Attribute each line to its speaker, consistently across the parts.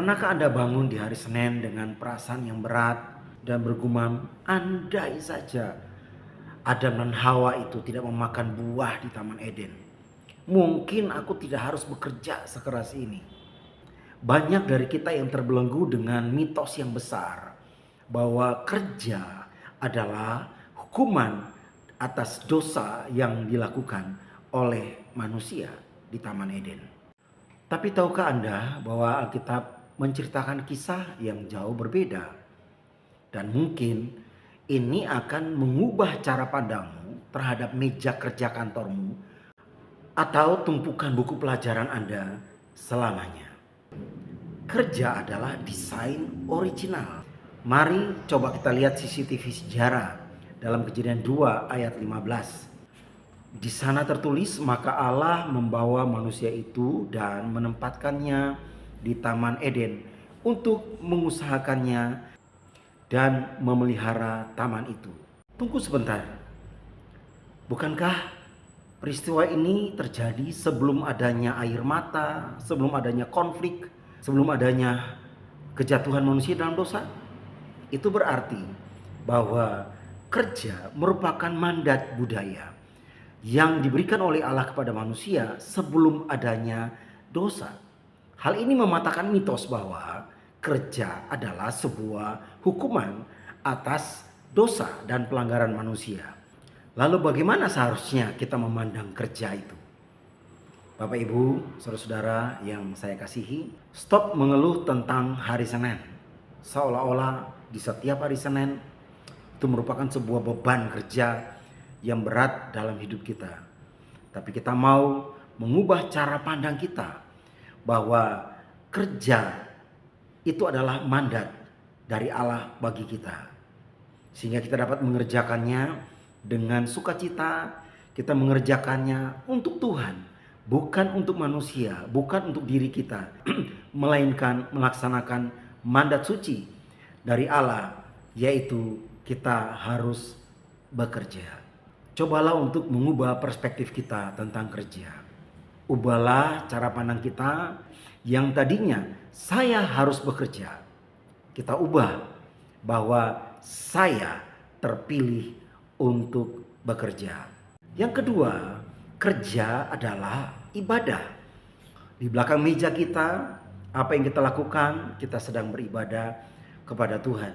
Speaker 1: Pernahkah Anda bangun di hari Senin dengan perasaan yang berat dan bergumam, andai saja Adam dan Hawa itu tidak memakan buah di Taman Eden. Mungkin aku tidak harus bekerja sekeras ini. Banyak dari kita yang terbelenggu dengan mitos yang besar bahwa kerja adalah hukuman atas dosa yang dilakukan oleh manusia di Taman Eden. Tapi tahukah Anda bahwa Alkitab menceritakan kisah yang jauh berbeda? Dan mungkin ini akan mengubah cara pandangmu terhadap meja kerja kantormu atau tumpukan buku pelajaran Anda selamanya. Kerja adalah desain original. Mari coba kita lihat CCTV sejarah dalam Kejadian 2 ayat 15. Di sana tertulis, maka Allah membawa manusia itu dan menempatkannya di Taman Eden untuk mengusahakannya dan memelihara taman itu. Tunggu sebentar. Bukankah peristiwa ini terjadi sebelum adanya air mata, sebelum adanya konflik, sebelum adanya kejatuhan manusia dalam dosa? Itu berarti bahwa kerja merupakan mandat budaya yang diberikan oleh Allah kepada manusia sebelum adanya dosa. Hal ini mematahkan mitos bahwa kerja adalah sebuah hukuman atas dosa dan pelanggaran manusia. Lalu bagaimana seharusnya kita memandang kerja itu? Bapak Ibu, saudara-saudara yang saya kasihi, stop mengeluh tentang hari Senin. Seolah-olah di setiap hari Senin itu merupakan sebuah beban kerja yang berat dalam hidup kita. Tapi kita mau mengubah cara pandang kita bahwa kerja itu adalah mandat dari Allah bagi kita. Sehingga kita dapat mengerjakannya dengan sukacita, kita mengerjakannya untuk Tuhan, bukan untuk manusia, bukan untuk diri kita, melainkan melaksanakan mandat suci dari Allah, yaitu kita harus bekerja. Cobalah untuk mengubah perspektif kita tentang kerja. Ubahlah cara pandang kita yang tadinya saya harus bekerja. Kita ubah bahwa saya terpilih untuk bekerja. Yang kedua, kerja adalah ibadah. Di belakang meja kita, apa yang kita lakukan, kita sedang beribadah kepada Tuhan.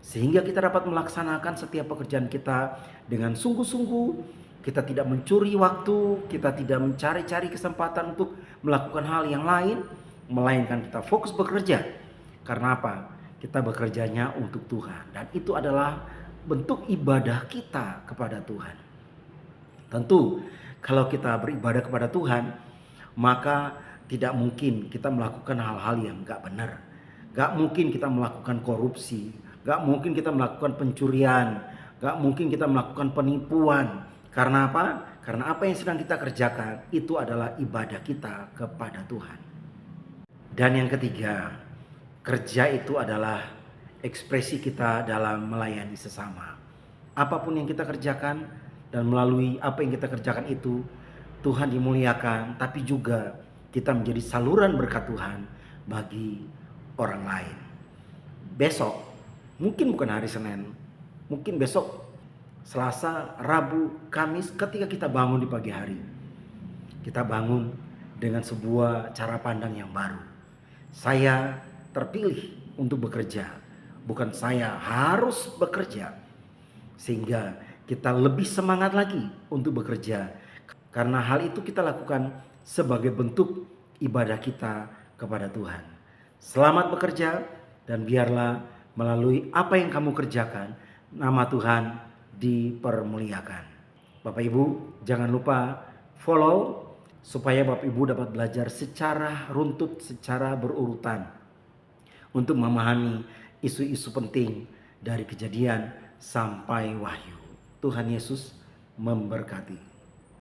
Speaker 1: Sehingga kita dapat melaksanakan setiap pekerjaan kita dengan sungguh-sungguh. Kita tidak mencuri waktu, kita tidak mencari-cari kesempatan untuk melakukan hal yang lain, melainkan kita fokus bekerja. Karena apa? Kita bekerjanya untuk Tuhan, dan itu adalah bentuk ibadah kita kepada Tuhan. Tentu kalau kita beribadah kepada Tuhan, maka tidak mungkin kita melakukan hal-hal yang gak benar. Gak mungkin kita melakukan korupsi, gak mungkin kita melakukan pencurian, gak mungkin kita melakukan penipuan. Karena apa? Karena apa yang sedang kita kerjakan itu adalah ibadah kita kepada Tuhan. Dan yang ketiga, kerja itu adalah ekspresi kita dalam melayani sesama. Apapun yang kita kerjakan dan melalui apa yang kita kerjakan itu, Tuhan dimuliakan, tapi juga kita menjadi saluran berkat Tuhan bagi orang lain. Besok, mungkin bukan hari Senin, mungkin besok Selasa, Rabu, Kamis, ketika kita bangun di pagi hari, kita bangun dengan sebuah cara pandang yang baru. Saya terpilih untuk bekerja, bukan saya harus bekerja. Sehingga kita lebih semangat lagi untuk bekerja, karena hal itu kita lakukan sebagai bentuk ibadah kita kepada Tuhan. Selamat bekerja, dan biarlah melalui apa yang kamu kerjakan, nama Tuhan dipermuliakan. Bapak Ibu, jangan lupa follow supaya Bapak Ibu dapat belajar secara runtut, secara berurutan untuk memahami isu-isu penting dari Kejadian sampai Wahyu. Tuhan Yesus memberkati.